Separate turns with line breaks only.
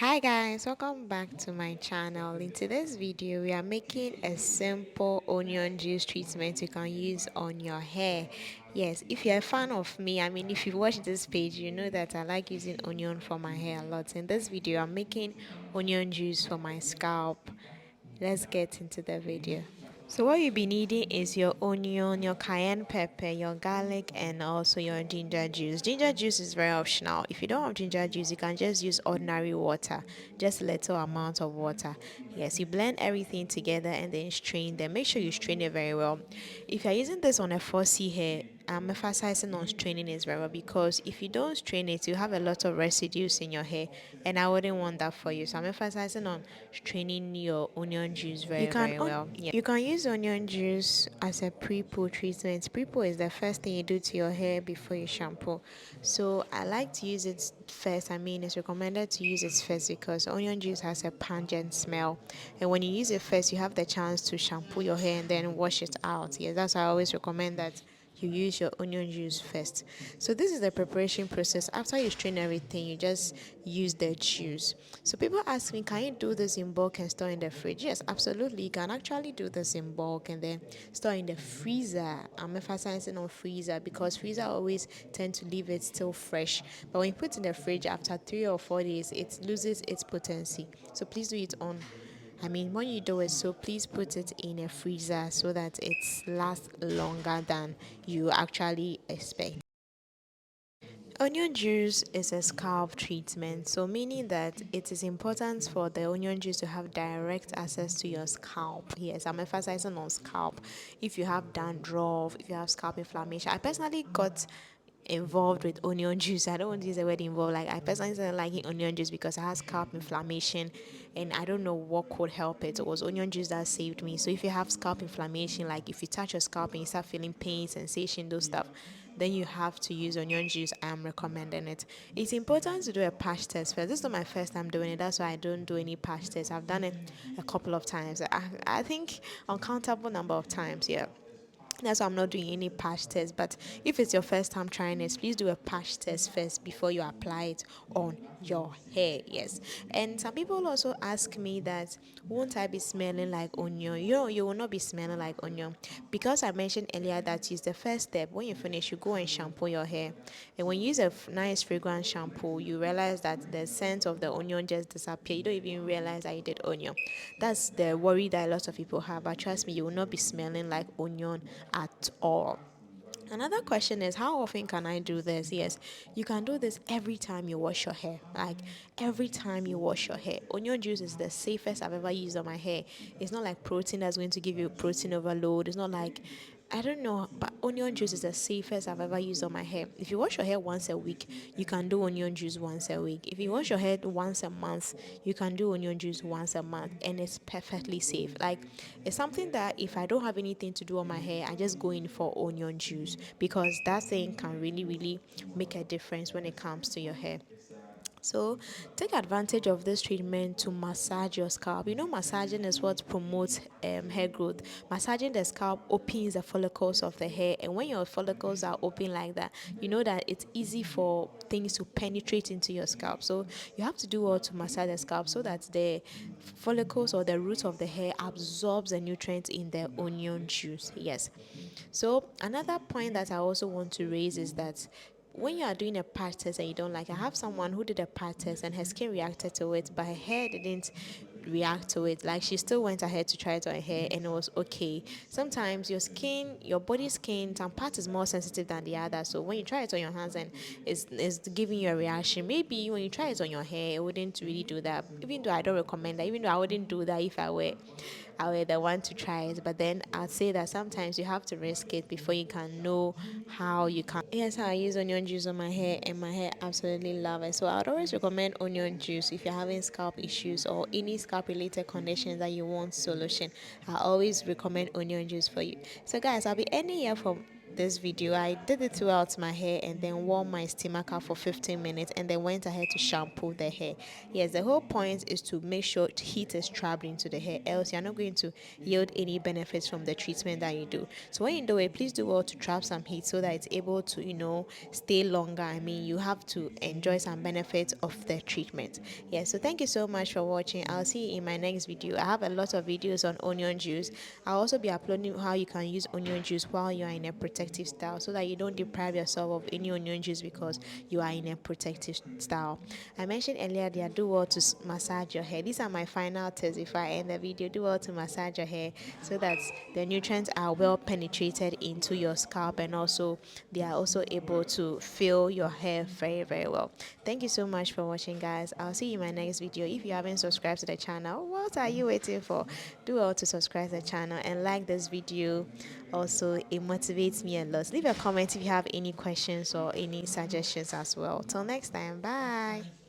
Hi guys, welcome back to my channel. In today's video we are making a simple onion juice treatment you can use on your hair. Yes, if you're a fan of me, if you watch this page, you know that I like using onion for my hair a lot. In this video I'm making onion juice for my scalp. Let's get into the video. So what you'll be needing is your onion, your cayenne pepper, your garlic, and also your ginger juice. Ginger juice is very optional. If you don't have ginger juice, you can just use ordinary water, just a little amount of water. Yes, you blend everything together and then strain them. Make sure you strain it very well. If you're using this on a 4C hair, I'm emphasizing on straining it very well because if you don't strain it, you have a lot of residues in your hair, and I wouldn't want that for you. So I'm emphasizing on straining your onion juice very well. Yeah. You can use onion juice as a pre-poo treatment. Pre-poo is the first thing you do to your hair before you shampoo. So I like to use it first. It's recommended to use it first because onion juice has a pungent smell, and when you use it first, you have the chance to shampoo your hair and then wash it out. Yes, that's why I always recommend that you use your onion juice first. So this is the preparation process. After you strain everything, you just use the juice. So people ask me, can you do this in bulk and store in the fridge? Yes, absolutely. You can actually do this in bulk and then store in the freezer. I'm emphasizing on freezer because freezer always tend to leave it still fresh. But when you put it in the fridge after 3 or 4 days, it loses its potency. So please do it on when you do it, so please put it in a freezer so that it lasts longer than you actually expect. Onion juice is a scalp treatment, so meaning that it is important for the onion juice to have direct access to your scalp. Yes, I'm emphasizing on scalp. If you have dandruff, if you have scalp inflammation, I personally got involved with onion juice. I don't want to use the word involved. Like I personally started liking onion juice because I had scalp inflammation, and I don't know what could help it. It was onion juice that saved me. So if you have scalp inflammation, like if you touch your scalp and you start feeling pain, sensation, those stuff, then you have to use onion juice. I am recommending it. It's important to do a patch test first. This is not my first time doing it. That's why I don't do any patch tests. I've done it a couple of times. I think uncountable number of times. Yeah. That's why I'm not doing any patch test. But if it's your first time trying it, please do a patch test first before you apply it on your hair. Yes. And some people also ask me that won't I be smelling like onion? You will not be smelling like onion because I mentioned earlier that is the first step. When you finish, you go and shampoo your hair. And when you use a nice fragrant shampoo, you realize that the scent of the onion just disappear. You don't even realize that you did onion. That's the worry that a lot of people have. But trust me, you will not be smelling like onion at all. Another question is, how often can I do this? Yes, you can do this every time you wash your hair. Like every time you wash your hair. Onion juice is the safest I've ever used on my hair. It's not like protein that's going to give you protein overload. It's not like, I don't know, but onion juice is the safest I've ever used on my hair. If you wash your hair once a week, you can do onion juice once a week. If you wash your hair once a month, you can do onion juice once a month, and it's perfectly safe. Like it's something that if I don't have anything to do on my hair, I just go in for onion juice because that thing can really make a difference when it comes to your hair. So take advantage of this treatment to massage your scalp. You know, massaging is what promotes hair growth. Massaging the scalp opens the follicles of the hair, and when your follicles are open like that, you know that it's easy for things to penetrate into your scalp. So you have to do all to massage the scalp so that the follicles or the root of the hair absorbs the nutrients in the onion juice. Yes. So another point that I also want to raise is that when you are doing a patch test and you don't like, I have someone who did a patch test and her skin reacted to it, but her hair didn't react to it. Like she still went ahead to try it on her hair and it was okay. Sometimes your skin, your body skin, some part is more sensitive than the other. So when you try it on your hands and it's giving you a reaction, maybe when you try it on your hair, it wouldn't really do that. Even though I don't recommend that, even though I wouldn't do that if I were the one to try it. But then I'd say that sometimes you have to risk it before you can know how you can. Here's how I use onion juice on my hair, and my hair absolutely love it. So I'd always recommend onion juice if you're having scalp issues or any scalp related conditions that you want solution. I always recommend onion juice for you. So guys, I'll be ending here for this video, I did it throughout my hair and then warm my steamer cap for 15 minutes and then went ahead to shampoo the hair. Yes, the whole point is to make sure heat is trapped into the hair, else you're not going to yield any benefits from the treatment that you do. So when you do it, please do well to trap some heat so that it's able to, stay longer. I mean, you have to enjoy some benefits of the treatment. Yeah, so thank you so much for watching. I'll see you in my next video. I have a lot of videos on onion juice. I'll also be uploading how you can use onion juice while you are in a protective style so that you don't deprive yourself of any onion juice because you are in a protective style. I mentioned earlier that do well to massage your hair. These are my final tips if I end the video. Do well to massage your hair so that the nutrients are well penetrated into your scalp and also they are also able to fill your hair very, very well. Thank you so much for watching, guys. I'll see you in my next video. If you haven't subscribed to the channel, what are you waiting for? Do well to subscribe to the channel and like this video. Also, it motivates me a lot. Leave a comment if you have any questions or any suggestions as well. Till next time, bye.